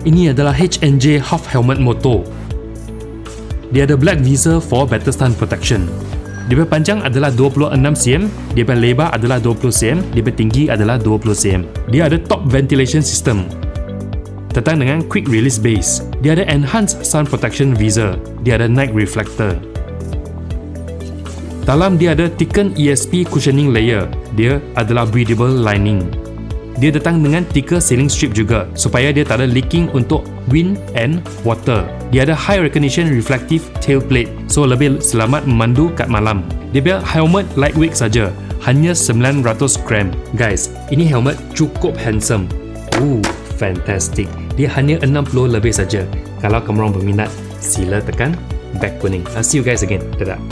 Ini adalah H&J half helmet motor. Dia ada black visor for better sun protection. Dia punya panjang adalah 26 cm, dia punya lebar adalah 20 cm, dia punya tinggi adalah 20 cm. Dia ada top ventilation system. Datang dengan quick release base. Dia ada enhanced sun protection visor. Dia ada night reflector. Dalam dia ada thickened ESP cushioning layer. Dia adalah breathable lining. Dia datang dengan thicker sealing strip juga supaya dia tak ada leaking untuk wind and water. Dia ada high recognition reflective tail plate, so lebih selamat memandu kat malam. Dia punya helmet lightweight saja, hanya 900 gram. Guys, ini helmet cukup handsome. Fantastic. Dia hanya 60 lebih saja. Kalau kamu orang berminat, sila tekan back kuning. I'll see you guys again. Dadah.